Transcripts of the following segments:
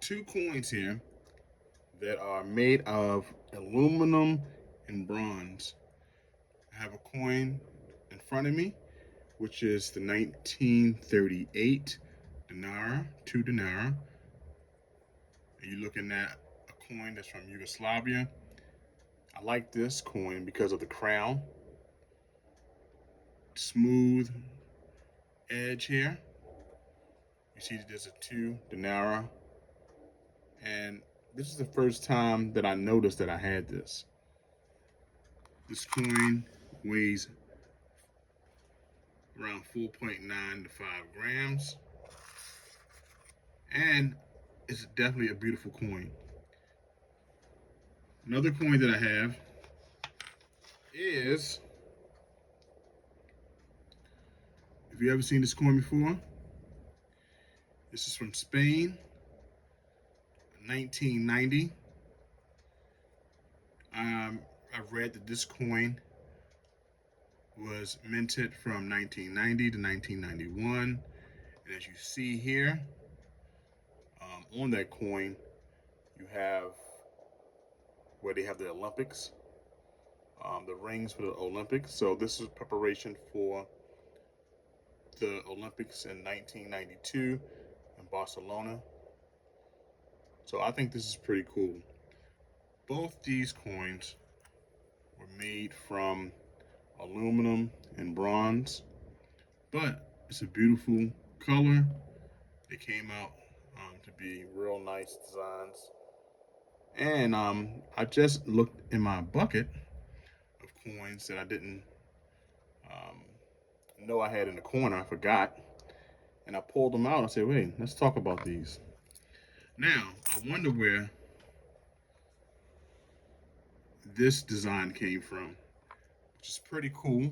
two coins here that are made of aluminum and bronze. I have a coin in front of me, which is the 1938 dinar, two dinar. And you're looking at a coin that's from Yugoslavia. I like this coin because of the crown, smooth edge here. You see that there's a two dinar, and this is the first time that I noticed that I had this. This coin weighs around 4.9 to 5 grams, and it's definitely a beautiful coin. Another coin that I have is, if you ever seen this coin before, this is from Spain, 1990. I've read that this coin was minted from 1990 to 1991. And as you see here, on that coin, you have where they have the Olympics, the rings for the Olympics. So this is preparation for the Olympics in 1992 in Barcelona. So I think this is pretty cool. Both these coins were made from aluminum and bronze, but it's a beautiful color. It came out to be real nice designs. And I just looked in my bucket of coins that I didn't um, know I had in the corner. I forgot. And I pulled them out. I said, wait, let's talk about these. Now, I wonder where this design came from, which is pretty cool.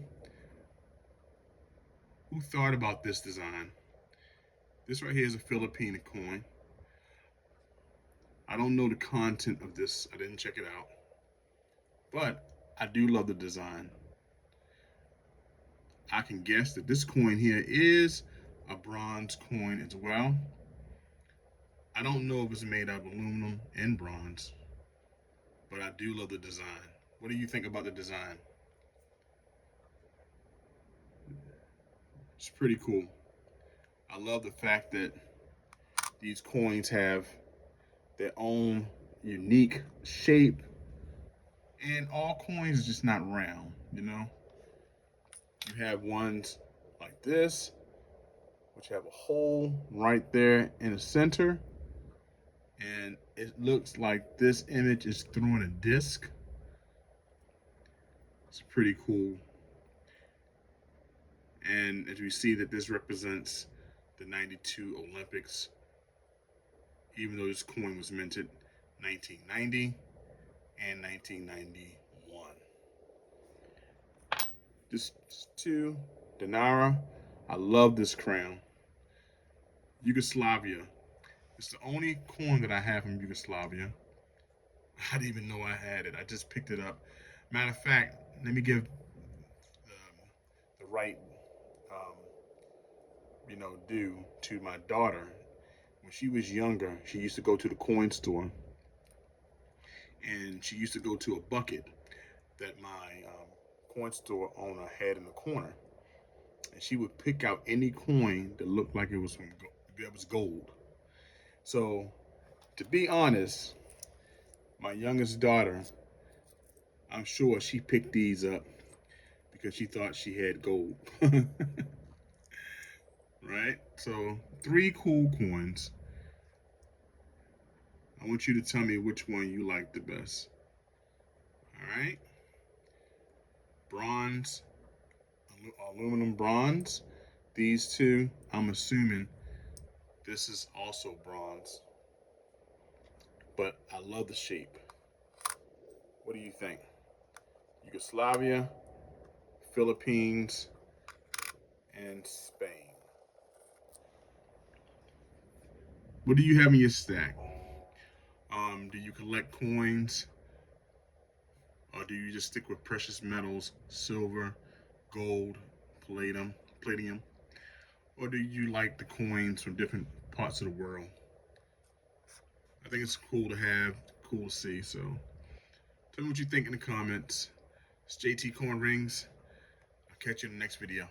Who thought about this design? This right here is a Filipino coin. I don't know the content of this. I didn't check it out. But I do love the design. I can guess that this coin here is a bronze coin as well. I don't know if it's made out of aluminum and bronze, but I do love the design. What do you think about the design? It's pretty cool. I love the fact that these coins have their own unique shape, and all coins are just not round, you know? You have ones like this, which have a hole right there in the center, and it looks like this image is throwing a disc. It's pretty cool. And as we see that this represents the 92 Olympics, even though this coin was minted 1990 and 1991. This two, Dinara. I love this crown. Yugoslavia. It's the only coin that I have from Yugoslavia. I didn't even know I had it. I just picked it up. Matter of fact, let me give the right, um, due to my daughter. When she was younger, she used to go to the coin store, and she used to go to a bucket that my coin store owner had in the corner, and she would pick out any coin that looked like it was gold. So, to be honest, my youngest daughter, I'm sure she picked these up because she thought she had gold. Right? So, three cool coins. I want you to tell me which one you like the best. All right? Bronze, aluminum bronze. These two, I'm assuming this is also bronze, but I love the shape. What do you think? Yugoslavia, Philippines, and Spain. What do you have in your stack? Do you collect coins, or do you just stick with precious metals, silver, gold, palladium, or do you like the coins from different parts of the world? I think it's cool to have, cool to see. So tell me what you think in the comments. It's JT Coin Rings. I'll catch you in the next video.